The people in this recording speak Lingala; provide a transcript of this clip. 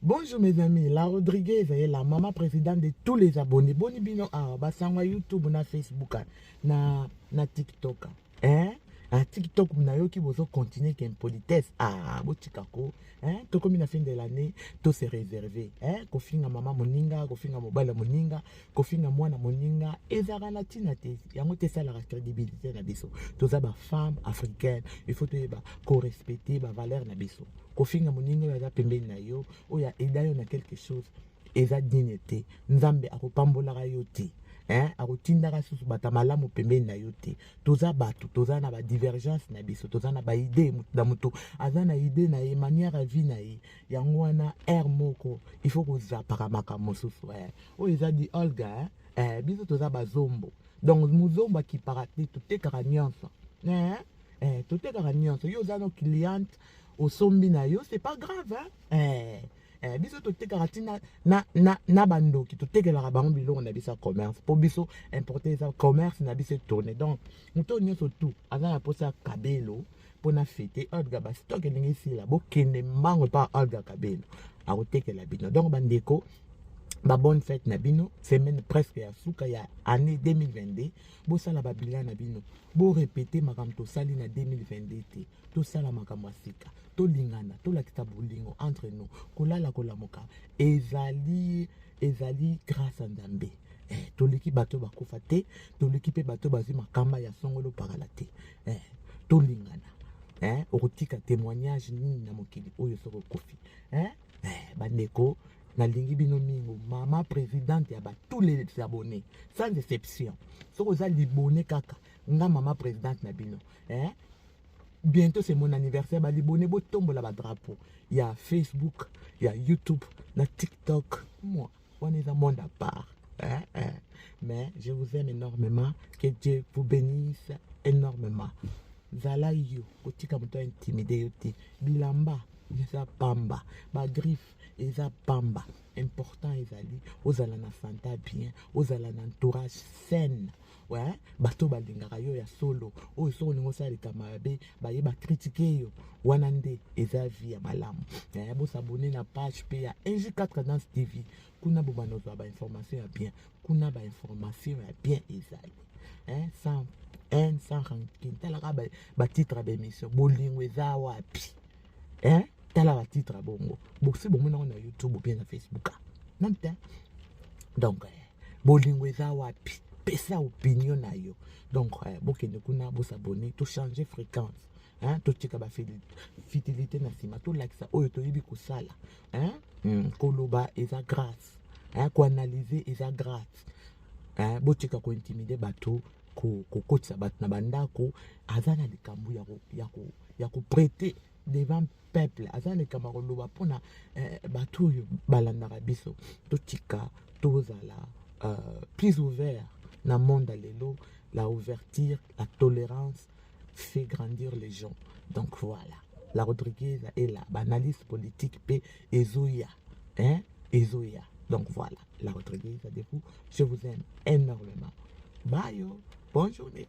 Bonjour mes amis, la Rodriguez est la maman présidente de tous les abonnés. Boni bino basangwa YouTube na Facebook na TikTok. Hein? À TikTok na yo ki bozo continuer qu'un politesse botikako. Hein? To comme la fin de l'année, to se réservé. Hein? Ko finga mama moninga, ko finga mobile moninga, ko finga mwana moninga, ezara na tina te. Yango te ça la crédibilité na biso. To za ba femme africaine, il faut te ba ko respecter ba valeur na biso. Kofinga moningo ya pembeni na yo oya edayo na quelque chose eza dignité nzambe akopambolaka yo te akotindaka susu bata malamu pembeni na yo te toza bato toza na badivergence na biso toza na baide na moto aza na ide na ye manière ya vie na ye yango wana aire moko il faut kozapaka makambo mosusu oyo eza di olga biso toza bazombo donc mozombo akipaka te totekaka nyonso totekaka nyonso yo oza no cliente osombi na yo c'est pas grave biso totekaka tina na bandoki totekelaka bango biloko na biso ya commerce po biso importe eza commerce na biso etourne donc moto nyonso tu aza na posa ya kabelo mpona fete olga bastok elingi esila bokende mbango mpa olga kabelo akotekela bino donc bandeko ba bonne fête na bino semaine presque ya suka ya année 2022 bosala babilan na bino bo répéter makambo tosali na 2022 te tosala makambo ya sika tolingana tolakisa bolingo entre nous kolala kolamoka ezali grâce à Nzambe toleki bato bakufa te toleki pe bato bazwi makamba ya songolo pakala te tolingana okotika témoignage nini na mokili oyo soko kofi bandeko nalingi bino mingo mama présidente ya tous les abonnés sans exception soko za libone kaka nga mama présidente na bino bientôt c'est mon anniversaire balibone botombola ba drapeau ya Facebook ya YouTube na TikTok moi on est un monde à part mais je vous aime énormément que Dieu vous bénisse énormément zala yo kotika moto intimidé yo te bilamba eza pamba ba griffe eza pamba important ezali ozala na santa bien ozala na entourage saine bato balingaka yo ya solo oyo soko olingi osalika mabe baye bakritike yo wana nde eza vie ya malamu bosabone na page mpe ya NJ4 Dance TV kuna bobana ozwa bainformation ya bien kuna bainformation ya bien ezali sans rancune talaka batitre ya bémission bolingo eza wapi tala batitre bongo bosi bomona na YouTube ou bien na Facebook nante donc bolingo eza wapi pesa opinion na yo donc bokende kuna bosabone to changer fréquence totika ba fidélité na sima to lakisa oyo toyebi kosala koloba eza grâce koanalyser eza grâce botika kointimide bato kokotisa bato na bandako aza na likambo ya koprêter devant peuple aza na likambo ya koloba mpona bato oyo balandaka biso totika tozala plus ouvert na monde lelo la ouverture la tolérance fait grandir les gens donc voilà la Rodriguez est là analyse politique pe ezoya ezoya donc voilà la Rodriguez a des vous je vous aime énormément bye bonne journée.